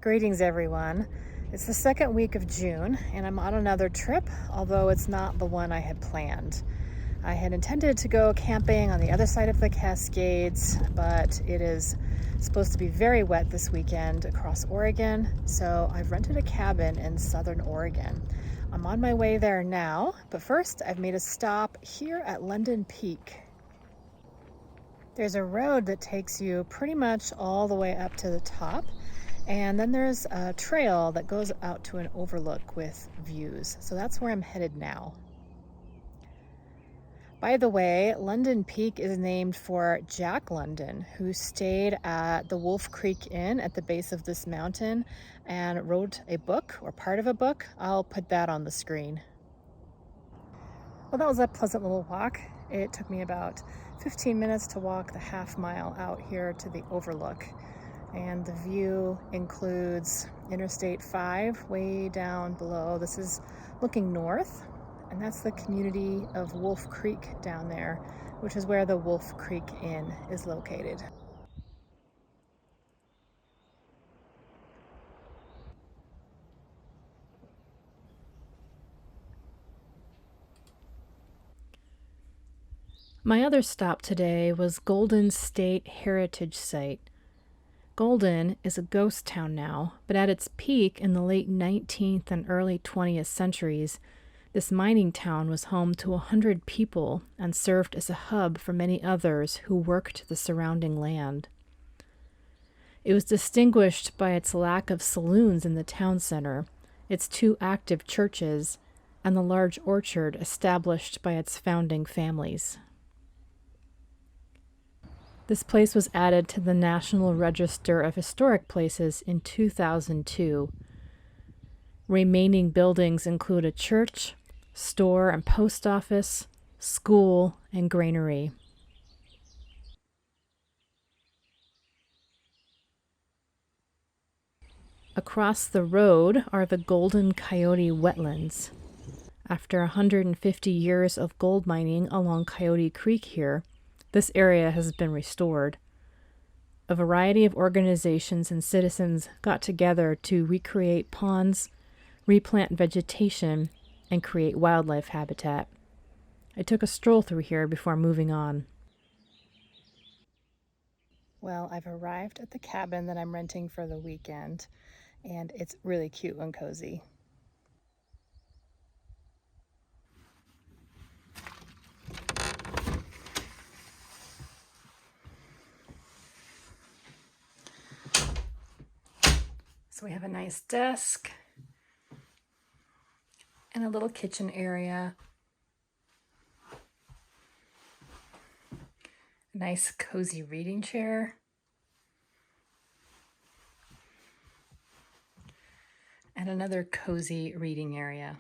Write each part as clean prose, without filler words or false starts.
Greetings, everyone. It's the second week of June, and I'm on another trip, although it's not the one I had planned. I had intended to go camping on the other side of the Cascades, but it is supposed to be very wet this weekend across Oregon, so I've rented a cabin in southern Oregon. I'm on my way there now, but first I've made a stop here at London Peak. There's a road that takes you pretty much all the way up to the top, and then there's a trail that goes out to an overlook with views. So that's where I'm headed now. By the way, London Peak is named for Jack London, who stayed at the Wolf Creek Inn at the base of this mountain and wrote a book, or part of a book. I'll put that on the screen. Well, that was a pleasant little walk. It took me about 15 minutes to walk the half mile out here to the overlook. And the view includes Interstate 5 way down below. This is looking north, and that's the community of Wolf Creek down there, which is where the Wolf Creek Inn is located. My other stop today was Golden State Heritage Site. Golden is a ghost town now, but at its peak in the late 19th and early 20th centuries, this mining town was home to 100 people and served as a hub for many others who worked the surrounding land. It was distinguished by its lack of saloons in the town center, its 2 active churches, and the large orchard established by its founding families. This place was added to the National Register of Historic Places in 2002. Remaining buildings include a church, store and post office, school, and granary. Across the road are the Golden Coyote Wetlands. After 150 years of gold mining along Coyote Creek here, this area has been restored. A variety of organizations and citizens got together to recreate ponds, replant vegetation, and create wildlife habitat. I took a stroll through here before moving on. Well, I've arrived at the cabin that I'm renting for the weekend, and it's really cute and cozy. So we have a nice desk and a little kitchen area. A nice cozy reading chair. And another cozy reading area.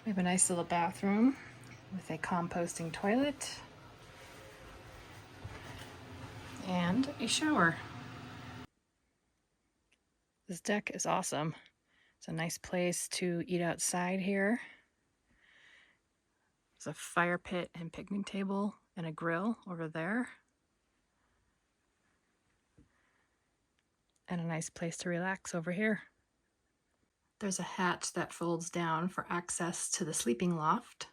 We have a nice little bathroom with a composting toilet and a shower. This deck is awesome. It's a nice place to eat outside here. There's a fire pit and picnic table and a grill over there. And a nice place to relax over here. There's a hatch that folds down for access to the sleeping loft.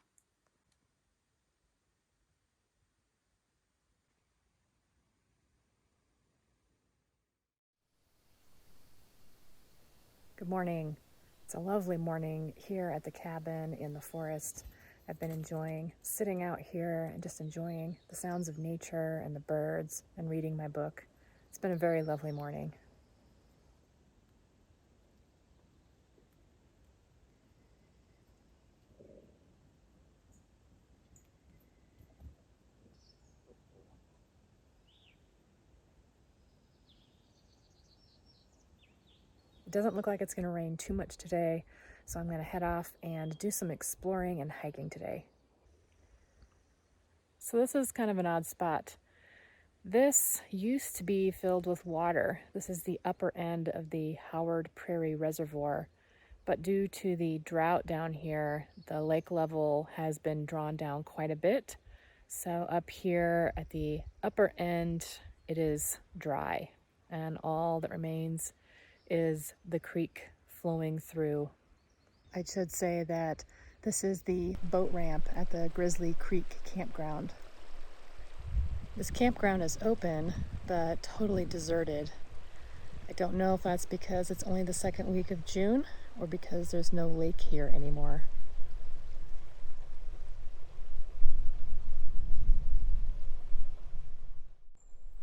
Good morning. It's a lovely morning here at the cabin in the forest. I've been enjoying sitting out here and just enjoying the sounds of nature and the birds and reading my book. It's been a very lovely morning. It doesn't look like it's going to rain too much today, so I'm going to head off and do some exploring and hiking today. So this is kind of an odd spot. This used to be filled with water. This is the upper end of the Howard Prairie Reservoir, but due to the drought down here, the lake level has been drawn down quite a bit. So up here at the upper end it is dry, and all that remains is the creek flowing through. I should say that this is the boat ramp at the Grizzly Creek campground. This campground is open, but totally deserted. I don't know if that's because it's only the second week of June or because there's no lake here anymore.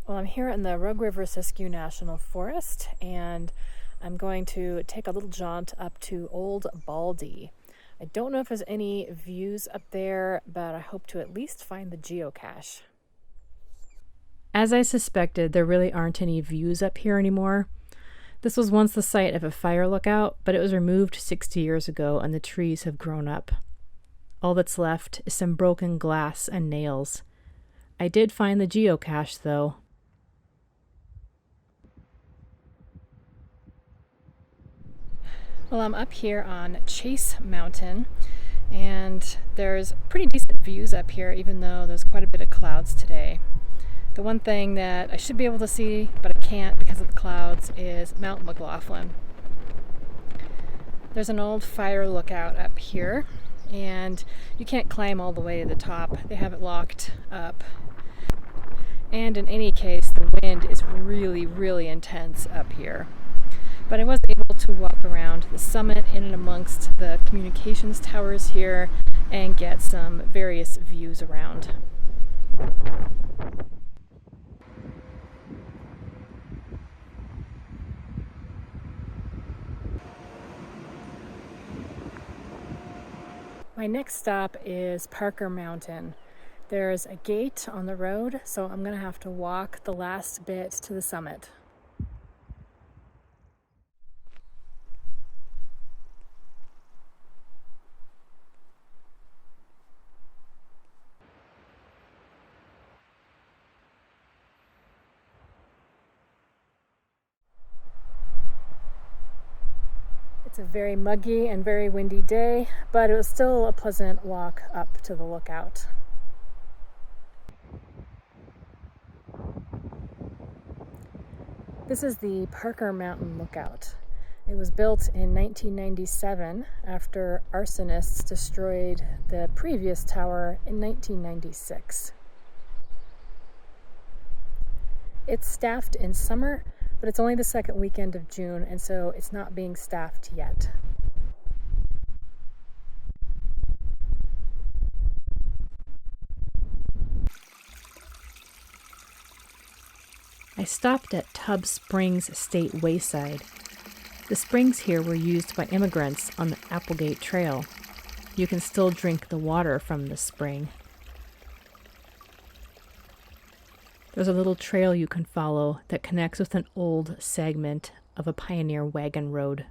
Well, I'm here in the Rogue River Siskiyou National Forest, and I'm going to take a little jaunt up to Old Baldy. I don't know if there's any views up there, but I hope to at least find the geocache. As I suspected, there really aren't any views up here anymore. This was once the site of a fire lookout, but it was removed 60 years ago and the trees have grown up. All that's left is some broken glass and nails. I did find the geocache, though. Well, I'm up here on Chase Mountain, and there's pretty decent views up here, even though there's quite a bit of clouds today. The one thing that I should be able to see, but I can't because of the clouds, is Mount McLaughlin. There's an old fire lookout up here, and you can't climb all the way to the top. They have it locked up. And in any case, the wind is really, really intense up here. But I was able to walk around the summit in and amongst the communications towers here and get some various views around. My next stop is Parker Mountain. There's a gate on the road, so I'm going to have to walk the last bit to the summit. It's a very muggy and very windy day, but it was still a pleasant walk up to the lookout. This is the Parker Mountain Lookout. It was built in 1997 after arsonists destroyed the previous tower in 1996. It's staffed in summer, but it's only the second weekend of June, and so it's not being staffed yet. I stopped at Tubb Springs State Wayside. The springs here were used by immigrants on the Applegate Trail. You can still drink the water from the spring. There's a little trail you can follow that connects with an old segment of a pioneer wagon road.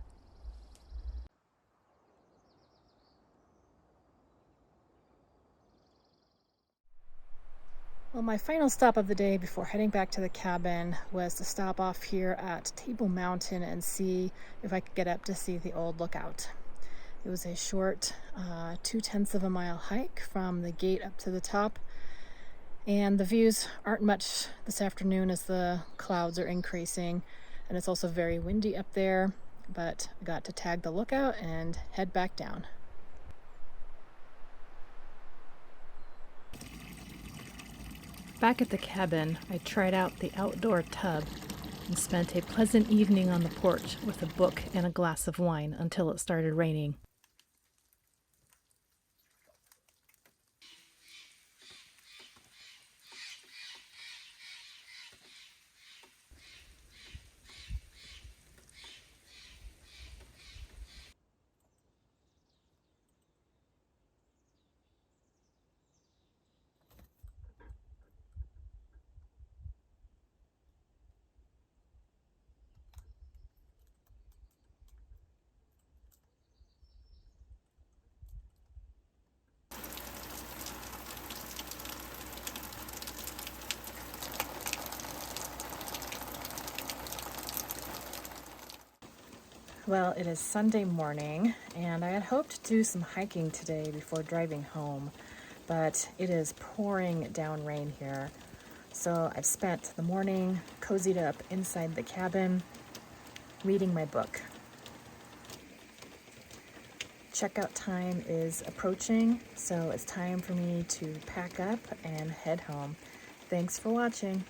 Well, my final stop of the day before heading back to the cabin was to stop off here at Table Mountain and see if I could get up to see the old lookout. It was a short 0.2 of a mile hike from the gate up to the top. And the views aren't much this afternoon as the clouds are increasing, and it's also very windy up there, but I got to tag the lookout and head back down. Back at the cabin, I tried out the outdoor tub and spent a pleasant evening on the porch with a book and a glass of wine until it started raining. Well, it is Sunday morning, and I had hoped to do some hiking today before driving home, but it is pouring down rain here. So I've spent the morning cozied up inside the cabin, reading my book. Checkout time is approaching, so it's time for me to pack up and head home. Thanks for watching.